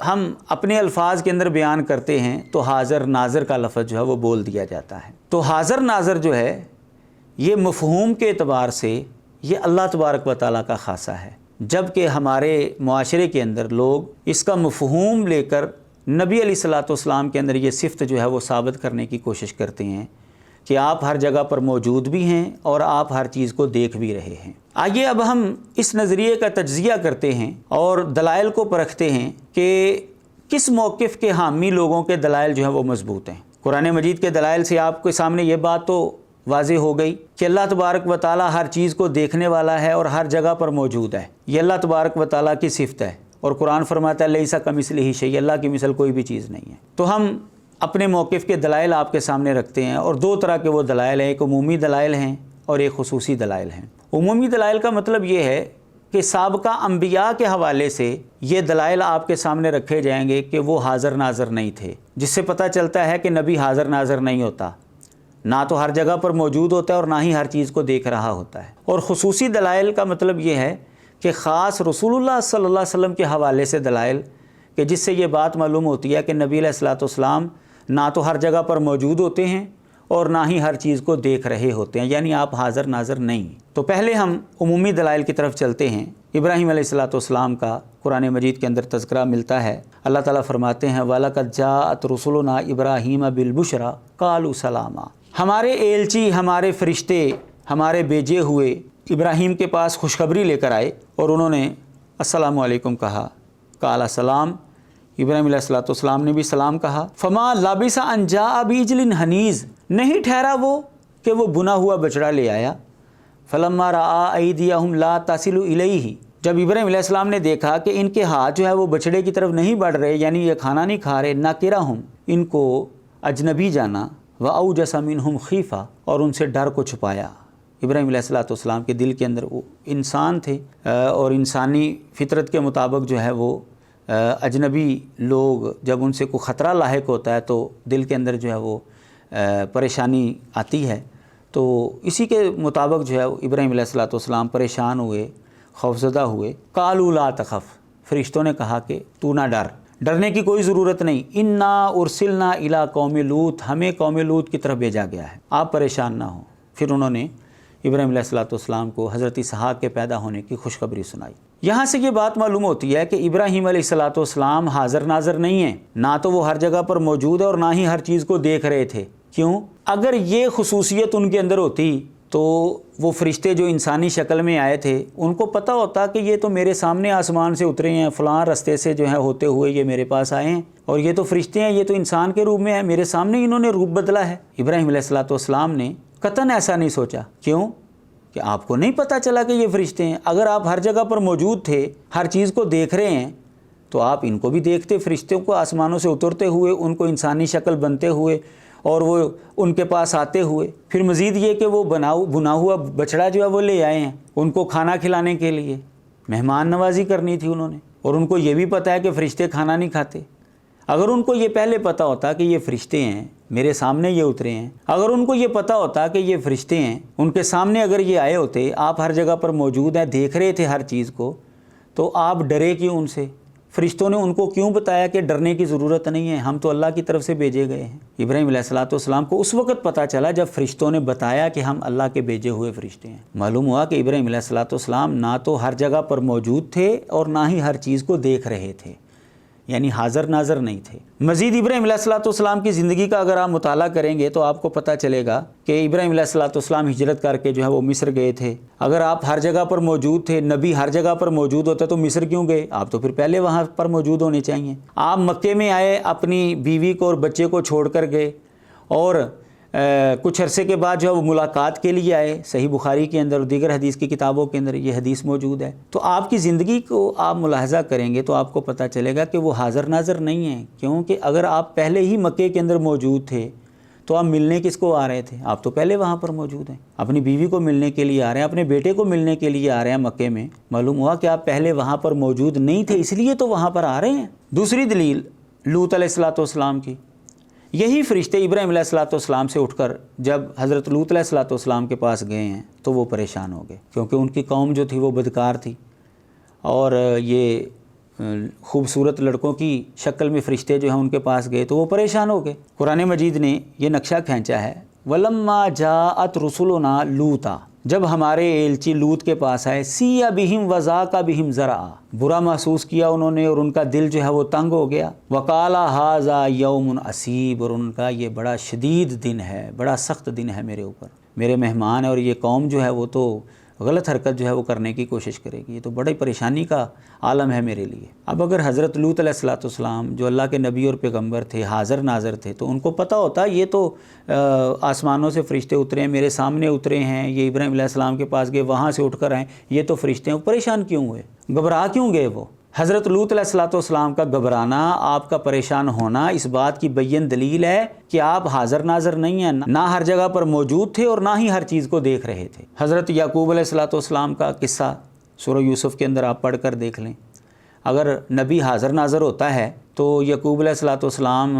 ہم اپنے الفاظ کے اندر بیان کرتے ہیں تو حاضر ناظر کا لفظ جو ہے وہ بول دیا جاتا ہے۔ تو حاضر ناظر جو ہے یہ مفہوم کے اعتبار سے یہ اللہ تبارک و تعالیٰ کا خاصہ ہے، جبکہ ہمارے معاشرے کے اندر لوگ اس کا مفہوم لے کر نبی علیہ الصلوۃ والسلام کے اندر یہ صفت جو ہے وہ ثابت کرنے کی کوشش کرتے ہیں کہ آپ ہر جگہ پر موجود بھی ہیں اور آپ ہر چیز کو دیکھ بھی رہے ہیں۔ آئیے اب ہم اس نظریے کا تجزیہ کرتے ہیں اور دلائل کو پرکھتے ہیں کہ کس موقف کے حامی لوگوں کے دلائل جو ہیں وہ مضبوط ہیں۔ قرآن مجید کے دلائل سے آپ کے سامنے یہ بات تو واضح ہو گئی کہ اللہ تبارک و تعالیٰ ہر چیز کو دیکھنے والا ہے اور ہر جگہ پر موجود ہے، یہ اللہ تبارک و تعالیٰ کی صفت ہے، اور قرآن فرماتا ہے لیسا کمثلہ شیء، اللہ کی مثل کوئی بھی چیز نہیں ہے۔ تو ہم اپنے موقف کے دلائل آپ کے سامنے رکھتے ہیں، اور دو طرح کے وہ دلائل ہیں، ایک عمومی دلائل ہیں اور ایک خصوصی دلائل ہیں۔ عمومی دلائل کا مطلب یہ ہے کہ سابقہ انبیاء کے حوالے سے یہ دلائل آپ کے سامنے رکھے جائیں گے کہ وہ حاضر ناظر نہیں تھے، جس سے پتہ چلتا ہے کہ نبی حاضر ناظر نہیں ہوتا، نہ تو ہر جگہ پر موجود ہوتا ہے اور نہ ہی ہر چیز کو دیکھ رہا ہوتا ہے۔ اور خصوصی دلائل کا مطلب یہ ہے کہ خاص رسول اللہ صلی اللہ علیہ وسلم کے حوالے سے دلائل، کہ جس سے یہ بات معلوم ہوتی ہے کہ نبی علیہ الصلوۃ والسلام نہ تو ہر جگہ پر موجود ہوتے ہیں اور نہ ہی ہر چیز کو دیکھ رہے ہوتے ہیں، یعنی آپ حاضر ناظر نہیں۔ تو پہلے ہم عمومی دلائل کی طرف چلتے ہیں۔ ابراہیم علیہ الصلوۃ والسلام کا قرآن مجید کے اندر تذکرہ ملتا ہے۔ اللہ تعالیٰ فرماتے ہیں وَلَقَدْ جَاءَتْ رُسُلُنَا إِبْرَاهِيمَ بِالْبُشْرَىٰ قَالُوا سَلَامًا، ہمارے ایلچی، ہمارے فرشتے، ہمارے بھیجے ہوئے ابراہیم کے پاس خوشخبری لے کر آئے اور انہوں نے السلام علیکم کہا، قال سلام، ابراہیم علیہ الصلوۃ والسلام نے بھی سلام کہا۔ فما لبث ان جاء بعجل حنیذ، نہیں ٹھہرا وہ کہ وہ بنا ہوا بچڑا لے آیا۔ فلما رأى أيديهم لا تصل إليه، جب ابراہیم علیہ السلام نے دیکھا کہ ان کے ہاتھ جو ہے وہ بچڑے کی طرف نہیں بڑھ رہے، یعنی یہ کھانا نہیں کھا رہے، ناکرہم، ان کو اجنبی جانا، وأوجس منهم خیفہ، اور ان سے ڈر کو چھپایا۔ ابراہیم علیہ الصلوۃ والسلام کے دل کے اندر وہ انسان تھے، اور انسانی فطرت کے مطابق جو ہے وہ اجنبی لوگ جب ان سے کوئی خطرہ لاحق ہوتا ہے تو دل کے اندر جو ہے وہ پریشانی آتی ہے۔ تو اسی کے مطابق جو ہے ابراہیم علیہ الصلوۃ والسلام پریشان ہوئے، خوفزدہ ہوئے۔ قالوا لا تخف، فرشتوں نے کہا کہ تو نہ ڈر، ڈرنے کی کوئی ضرورت نہیں، انا ارسلنا الی قوم لوط، ہمیں قوم لوط کی طرف بھیجا گیا ہے، آپ پریشان نہ ہوں۔ پھر انہوں نے ابراہیم علیہ الصلوۃ والسلام کو حضرت اسحاق کے پیدا ہونے کی خوشخبری سنائی۔ یہاں سے یہ بات معلوم ہوتی ہے کہ ابراہیم علیہ الصلوۃ والسلام حاضر ناظر نہیں ہیں، نہ تو وہ ہر جگہ پر موجود ہے اور نہ ہی ہر چیز کو دیکھ رہے تھے۔ کیوں؟ اگر یہ خصوصیت ان کے اندر ہوتی تو وہ فرشتے جو انسانی شکل میں آئے تھے ان کو پتہ ہوتا کہ یہ تو میرے سامنے آسمان سے اترے ہیں، فلاں رستے سے جو ہے ہوتے ہوئے یہ میرے پاس آئے ہیں، اور یہ تو فرشتے ہیں، یہ تو انسان کے روپ میں ہے، میرے سامنے انہوں نے روپ بدلا ہے۔ ابراہیم علیہ الصلوۃ والسلام نے قطعاً ایسا نہیں سوچا۔ کیوں؟ کہ آپ کو نہیں پتہ چلا کہ یہ فرشتے ہیں؟ اگر آپ ہر جگہ پر موجود تھے، ہر چیز کو دیکھ رہے ہیں، تو آپ ان کو بھی دیکھتے، فرشتوں کو آسمانوں سے اترتے ہوئے، ان کو انسانی شکل بنتے ہوئے اور وہ ان کے پاس آتے ہوئے۔ پھر مزید یہ کہ وہ بنا ہوا بچڑا جو ہے وہ لے آئے ہیں ان کو کھانا کھلانے کے لیے، مہمان نوازی کرنی تھی انہوں نے، اور ان کو یہ بھی پتہ ہے کہ فرشتے کھانا نہیں کھاتے۔ اگر ان کو یہ پہلے پتہ ہوتا کہ یہ فرشتے ہیں، میرے سامنے یہ اترے ہیں، اگر ان کو یہ پتہ ہوتا کہ یہ فرشتے ہیں، ان کے سامنے اگر یہ آئے ہوتے، آپ ہر جگہ پر موجود ہیں، دیکھ رہے تھے ہر چیز کو، تو آپ ڈرے کیوں ان سے؟ فرشتوں نے ان کو کیوں بتایا کہ ڈرنے کی ضرورت نہیں ہے، ہم تو اللہ کی طرف سے بھیجے گئے ہیں؟ ابراہیم علیہ الصلوۃ والسلام کو اس وقت پتہ چلا جب فرشتوں نے بتایا کہ ہم اللہ کے بھیجے ہوئے فرشتے ہیں۔ معلوم ہوا کہ ابراہیم علیہ الصلوۃ والسلام نہ تو ہر جگہ پر موجود تھے اور نہ ہی ہر چیز کو دیکھ رہے تھے، یعنی حاضر ناظر نہیں تھے۔ مزید ابراہیم علیہ الصلوۃ والسلام کی زندگی کا اگر آپ مطالعہ کریں گے تو آپ کو پتہ چلے گا کہ ابراہیم علیہ الصلوۃ والسلام ہجرت کر کے جو ہے وہ مصر گئے تھے۔ اگر آپ ہر جگہ پر موجود تھے، نبی ہر جگہ پر موجود ہوتا تو مصر کیوں گئے؟ آپ تو پھر پہلے وہاں پر موجود ہونے چاہیے۔ آپ مکے میں آئے، اپنی بیوی کو اور بچے کو چھوڑ کر گئے، اور کچھ عرصے کے بعد جو ہے وہ ملاقات کے لیے آئے۔ صحیح بخاری کے اندر اور دیگر حدیث کی کتابوں کے اندر یہ حدیث موجود ہے۔ تو آپ کی زندگی کو آپ ملاحظہ کریں گے تو آپ کو پتہ چلے گا کہ وہ حاضر ناظر نہیں ہیں، کیونکہ اگر آپ پہلے ہی مکے کے اندر موجود تھے تو آپ ملنے کس کو آ رہے تھے؟ آپ تو پہلے وہاں پر موجود ہیں، اپنی بیوی کو ملنے کے لیے آ رہے ہیں، اپنے بیٹے کو ملنے کے لیے آ رہے ہیں مکے میں۔ معلوم ہوا کہ آپ پہلے وہاں پر موجود نہیں تھے، اس لیے تو وہاں پر آ رہے ہیں۔ دوسری دلیل لوط علیہ الصلوۃ والسلام کی، یہی فرشتے ابراہیم علیہ الصلوۃ والسلام سے اٹھ کر جب حضرت لوط علیہ الصلوۃ والسلام کے پاس گئے ہیں تو وہ پریشان ہو گئے، کیونکہ ان کی قوم جو تھی وہ بدکار تھی، اور یہ خوبصورت لڑکوں کی شکل میں فرشتے جو ہیں ان کے پاس گئے تو وہ پریشان ہو گئے۔ قرآن مجید نے یہ نقشہ کھینچا ہے، وَلَمَّا جَاءَتْ رُسُلُنَا لُوطًا، جب ہمارے ایلچی لوط کے پاس آئے، سِیَّ بِهِمْ وَضَاقَ بِهِمْ ذَرْعًا، برا محسوس کیا انہوں نے اور ان کا دل جو ہے وہ تنگ ہو گیا، وَقَالَ هَذَا يَوْمٌ عَسِیبٌ، اور ان کا یہ بڑا شدید دن ہے، بڑا سخت دن ہے میرے اوپر، میرے مہمان ہیں اور یہ قوم جو ہے وہ تو غلط حرکت جو ہے وہ کرنے کی کوشش کرے گی، یہ تو بڑی پریشانی کا عالم ہے میرے لیے۔ اب اگر حضرت لوط علیہ السلام جو اللہ کے نبی اور پیغمبر تھے، حاضر ناظر تھے، تو ان کو پتہ ہوتا یہ تو آسمانوں سے فرشتے اترے ہیں، میرے سامنے اترے ہیں، یہ ابراہیم علیہ السلام کے پاس گئے، وہاں سے اٹھ کر آئیں، یہ تو فرشتے ہیں، پریشان کیوں ہوئے، گھبرا کیوں گئے وہ؟ حضرت لوط علیہ السلام کا گھبرانا، آپ کا پریشان ہونا اس بات کی بین دلیل ہے کہ آپ حاضر ناظر نہیں ہیں، نہ ہر جگہ پر موجود تھے اور نہ ہی ہر چیز کو دیکھ رہے تھے۔ حضرت یعقوب علیہ السلام کا قصہ سورہ یوسف کے اندر آپ پڑھ کر دیکھ لیں، اگر نبی حاضر ناظر ہوتا ہے تو یعقوب علیہ السلام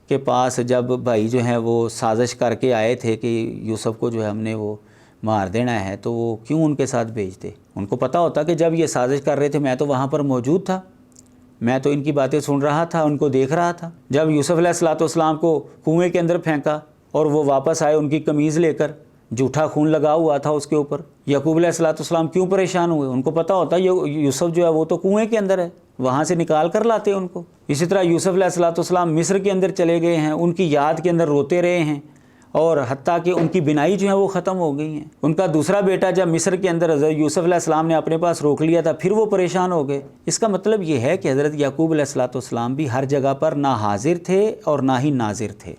کے پاس جب بھائی جو ہیں وہ سازش کر کے آئے تھے کہ یوسف کو جو ہے ہم نے وہ مار دینا ہے، تو وہ کیوں ان کے ساتھ بھیجتے؟ ان کو پتہ ہوتا کہ جب یہ سازش کر رہے تھے میں تو وہاں پر موجود تھا، میں تو ان کی باتیں سن رہا تھا، ان کو دیکھ رہا تھا۔ جب یوسف علیہ السلام کو کنویں کے اندر پھینکا اور وہ واپس آئے ان کی قمیض لے کر، جھوٹا خون لگا ہوا تھا اس کے اوپر، یعقوب علیہ السلام کیوں پریشان ہوئے؟ ان کو پتہ ہوتا یوسف جو ہے وہ تو کنویں کے اندر ہے، وہاں سے نکال کر لاتے ان کو۔ اسی طرح یوسف علیہ السلام مصر کے اندر چلے گئے ہیں، ان کی یاد کے اندر روتے رہے ہیں، اور حتیٰ کہ ان کی بینائی جو ہے وہ ختم ہو گئی ہیں۔ ان کا دوسرا بیٹا جب مصر کے اندر حضرت یوسف علیہ السلام نے اپنے پاس روک لیا تھا، پھر وہ پریشان ہو گئے۔ اس کا مطلب یہ ہے کہ حضرت یعقوب علیہ السلام بھی ہر جگہ پر نہ حاضر تھے اور نہ ہی ناظر تھے،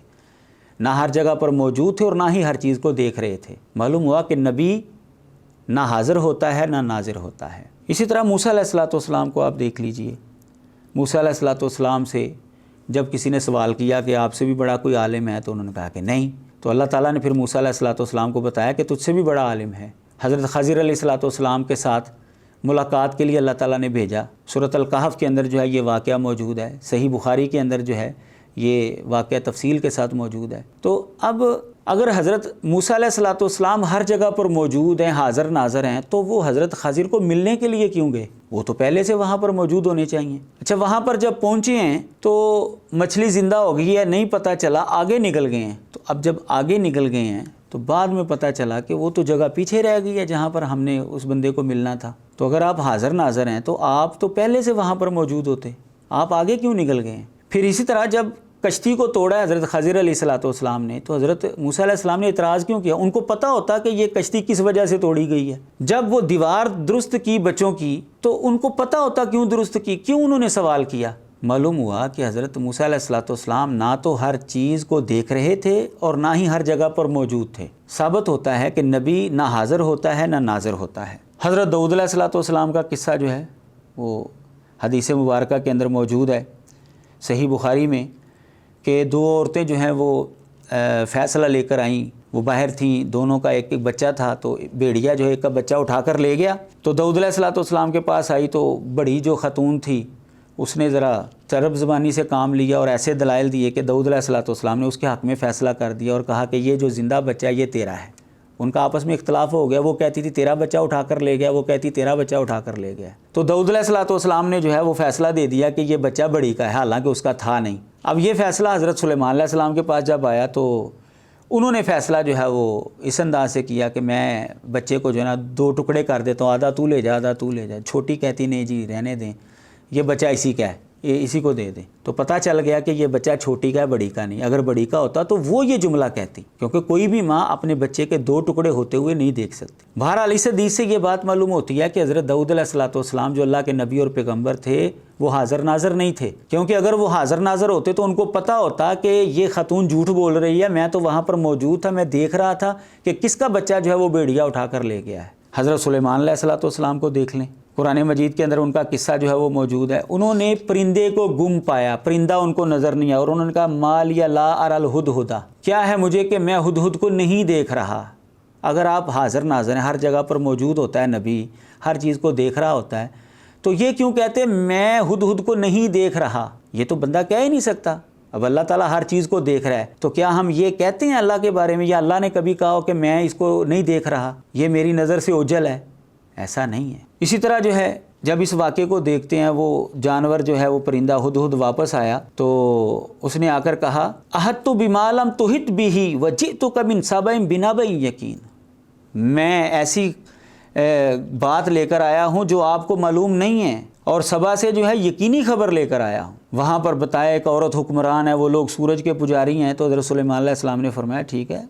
نہ ہر جگہ پر موجود تھے اور نہ ہی ہر چیز کو دیکھ رہے تھے۔ معلوم ہوا کہ نبی نہ حاضر ہوتا ہے نہ ناظر ہوتا ہے۔ اسی طرح موسیٰ علیہ السلام کو آپ دیکھ لیجئے، موسیٰ علیہ السلام سے جب کسی نے سوال کیا کہ آپ سے بھی بڑا کوئی عالم ہے تو انہوں نے کہا کہ نہیں، تو اللہ تعالیٰ نے پھر موسیٰ علیہ السلام کو بتایا کہ تجھ سے بھی بڑا عالم ہے۔ حضرت خضر علیہ السلام کے ساتھ ملاقات کے لیے اللہ تعالیٰ نے بھیجا۔ سورۃ الکہف کے اندر جو ہے یہ واقعہ موجود ہے، صحیح بخاری کے اندر جو ہے یہ واقعہ تفصیل کے ساتھ موجود ہے۔ تو اب اگر حضرت موسیٰ علیہ السلام ہر جگہ پر موجود ہیں، حاضر ناظر ہیں، تو وہ حضرت خضر کو ملنے کے لیے کیوں گئے؟ وہ تو پہلے سے وہاں پر موجود ہونے چاہیے۔ اچھا، وہاں پر جب پہنچے ہیں تو مچھلی زندہ ہو گئی ہے، نہیں پتہ چلا، آگے نکل گئے ہیں۔ تو اب جب آگے نکل گئے ہیں تو بعد میں پتہ چلا کہ وہ تو جگہ پیچھے رہ گئی ہے جہاں پر ہم نے اس بندے کو ملنا تھا۔ تو اگر آپ حاضر ناظر ہیں تو آپ تو پہلے سے وہاں پر موجود ہوتے، آپ آگے کیوں نکل گئے ہیں؟ پھر اسی طرح جب کشتی کو توڑا حضرت خضر علیہ السلام نے تو حضرت موسیٰ علیہ السلام نے اعتراض کیوں کیا؟ ان کو پتہ ہوتا کہ یہ کشتی کس وجہ سے توڑی گئی ہے۔ جب وہ دیوار درست کی بچوں کی تو ان کو پتہ ہوتا کیوں درست کی، کیوں انہوں نے سوال کیا؟ معلوم ہوا کہ حضرت موسیٰ علیہ السلام نہ تو ہر چیز کو دیکھ رہے تھے اور نہ ہی ہر جگہ پر موجود تھے۔ ثابت ہوتا ہے کہ نبی نہ حاضر ہوتا ہے نہ ناظر ہوتا ہے۔ حضرت داؤد علیہ السلام کا قصہ جو ہے وہ حدیث مبارکہ کے اندر موجود ہے، صحیح بخاری میں، کہ دو عورتیں جو ہیں وہ فیصلہ لے کر آئیں، وہ باہر تھیں، دونوں کا ایک ایک بچہ تھا، تو بھیڑیا جو ہے ایک کا بچہ اٹھا کر لے گیا۔ تو داؤد علیہ السلام کے پاس آئی تو بڑی جو خاتون تھی اس نے ذرا چرب زبانی سے کام لیا اور ایسے دلائل دیے کہ داؤد علیہ السلام نے اس کے حق میں فیصلہ کر دیا اور کہا کہ یہ جو زندہ بچہ یہ تیرا ہے۔ ان کا آپس میں اختلاف ہو گیا، وہ کہتی تھی تیرا بچہ اٹھا کر لے گیا، وہ کہتی تیرا بچہ اٹھا کر لے گیا۔ تو داؤد علیہ السلام نے جو ہے وہ فیصلہ دے دیا کہ یہ بچہ بڑی کا ہے، حالانکہ اس کا تھا نہیں۔ اب یہ فیصلہ حضرت سلیمان علیہ السلام کے پاس جب آیا تو انہوں نے فیصلہ جو ہے وہ اس انداز سے کیا کہ میں بچے کو جو ہے نا دو ٹکڑے کر دیتا ہوں، آدھا تو لے جا آدھا تو لے جا۔ چھوٹی کہتی نہیں جی رہنے دیں، یہ بچہ اسی کا ہے، یہ اسی کو دے دیں۔ تو پتہ چل گیا کہ یہ بچہ چھوٹی کا ہے، بڑی کا نہیں۔ اگر بڑی کا ہوتا تو وہ یہ جملہ کہتی، کیونکہ کوئی بھی ماں اپنے بچے کے دو ٹکڑے ہوتے ہوئے نہیں دیکھ سکتی۔ بہرحال اس حدیث سے یہ بات معلوم ہوتی ہے کہ حضرت داؤد علیہ السلام جو اللہ کے نبی اور پیغمبر تھے وہ حاضر ناظر نہیں تھے، کیونکہ اگر وہ حاضر ناظر ہوتے تو ان کو پتہ ہوتا کہ یہ خاتون جھوٹ بول رہی ہے، میں تو وہاں پر موجود تھا، میں دیکھ رہا تھا کہ کس کا بچہ جو ہے وہ بھیڑیا اٹھا کر لے گیا ہے۔ حضرت سلیمان علیہ السلام کو دیکھ لیں، قرآن مجید کے اندر ان کا قصہ جو ہے وہ موجود ہے۔ انہوں نے پرندے کو گم پایا، پرندہ ان کو نظر نہیں آیا، اور انہوں نے کہا ما لی لا اری الہدہد، کیا ہے مجھے کہ میں ہدہد کو نہیں دیکھ رہا۔ اگر آپ حاضر ناظر ہیں، ہر جگہ پر موجود ہوتا ہے نبی، ہر چیز کو دیکھ رہا ہوتا ہے، تو یہ کیوں کہتے میں ہدہد کو نہیں دیکھ رہا؟ یہ تو بندہ کہہ ہی نہیں سکتا۔ اب اللہ تعالیٰ ہر چیز کو دیکھ رہا ہے تو کیا ہم یہ کہتے ہیں اللہ کے بارے میں، یا اللہ نے کبھی کہا ہو کہ میں اس کو نہیں دیکھ رہا، یہ میری نظر سے اوجھل ہے؟ ایسا نہیں ہے۔ اسی طرح جو ہے جب اس واقعے کو دیکھتے ہیں وہ جانور جو ہے وہ پرندہ ہدہد واپس آیا تو اس نے آ کر کہا احطت بما لم تحط به وجئتک من سبأ بنبأ یقین، میں ایسی بات لے کر آیا ہوں جو آپ کو معلوم نہیں ہے اور سبا سے جو ہے یقینی خبر لے کر آیا ہوں۔ وہاں پر بتایا ایک عورت حکمران ہے، وہ لوگ سورج کے پجاری ہیں، تو حضرت سلیمان علیہ السلام نے فرمایا ٹھیک ہے،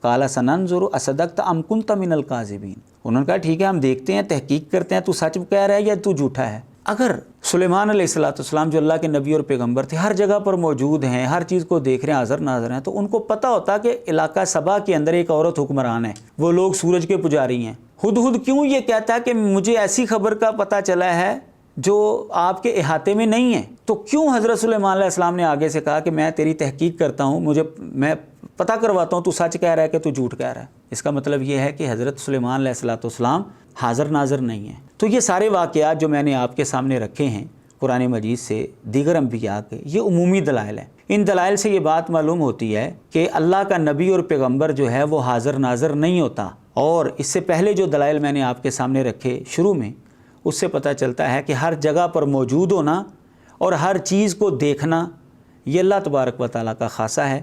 قال سننظر اصدقت ام کنت من الکاذبین، انہوں نے کہا ٹھیک ہے ہم دیکھتے ہیں، تحقیق کرتے ہیں تو سچ کہہ رہا ہے یا تو جھوٹا ہے۔ اگر سلیمان علیہ السلام جو اللہ کے نبی اور پیغمبر تھے، ہر جگہ پر موجود ہیں، ہر چیز کو دیکھ رہے ہیں، حاضر ناظر ہیں، تو ان کو پتہ ہوتا کہ علاقہ سبا کے اندر ایک عورت حکمران ہے، وہ لوگ سورج کے پجاری ہیں۔ ہدہد کیوں یہ کہتا ہے کہ مجھے ایسی خبر کا پتہ چلا ہے جو آپ کے احاطے میں نہیں ہے، تو کیوں حضرت سلیمان علیہ السلام نے آگے سے کہا کہ میں تیری تحقیق کرتا ہوں، میں پتہ کرواتا ہوں تو سچ کہہ رہا ہے کہ تو جھوٹ کہہ رہا ہے؟ اس کا مطلب یہ ہے کہ حضرت سلیمان علیہ السلام حاضر ناظر نہیں ہیں۔ تو یہ سارے واقعات جو میں نے آپ کے سامنے رکھے ہیں قرآن مجید سے، دیگر انبیاء کے، یہ عمومی دلائل ہیں۔ ان دلائل سے یہ بات معلوم ہوتی ہے کہ اللہ کا نبی اور پیغمبر جو ہے وہ حاضر ناظر نہیں ہوتا، اور اس سے پہلے جو دلائل میں نے آپ کے سامنے رکھے شروع میں، اس سے پتہ چلتا ہے کہ ہر جگہ پر موجود ہونا اور ہر چیز کو دیکھنا یہ اللہ تبارک و تعالیٰ کا خاصہ ہے،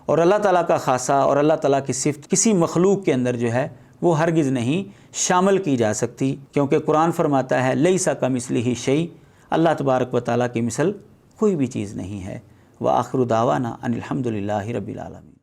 اور اللہ تعالیٰ کا خاصہ اور اللہ تعالیٰ کی صفت کسی مخلوق کے اندر جو ہے وہ ہرگز نہیں شامل کی جا سکتی، کیونکہ قرآن فرماتا ہے لیس کمثلہ شیء، اللہ تبارک و تعالیٰ کی مثل کوئی بھی چیز نہیں ہے۔ وآخر دعوانا ان الحمد للہ رب العالمین۔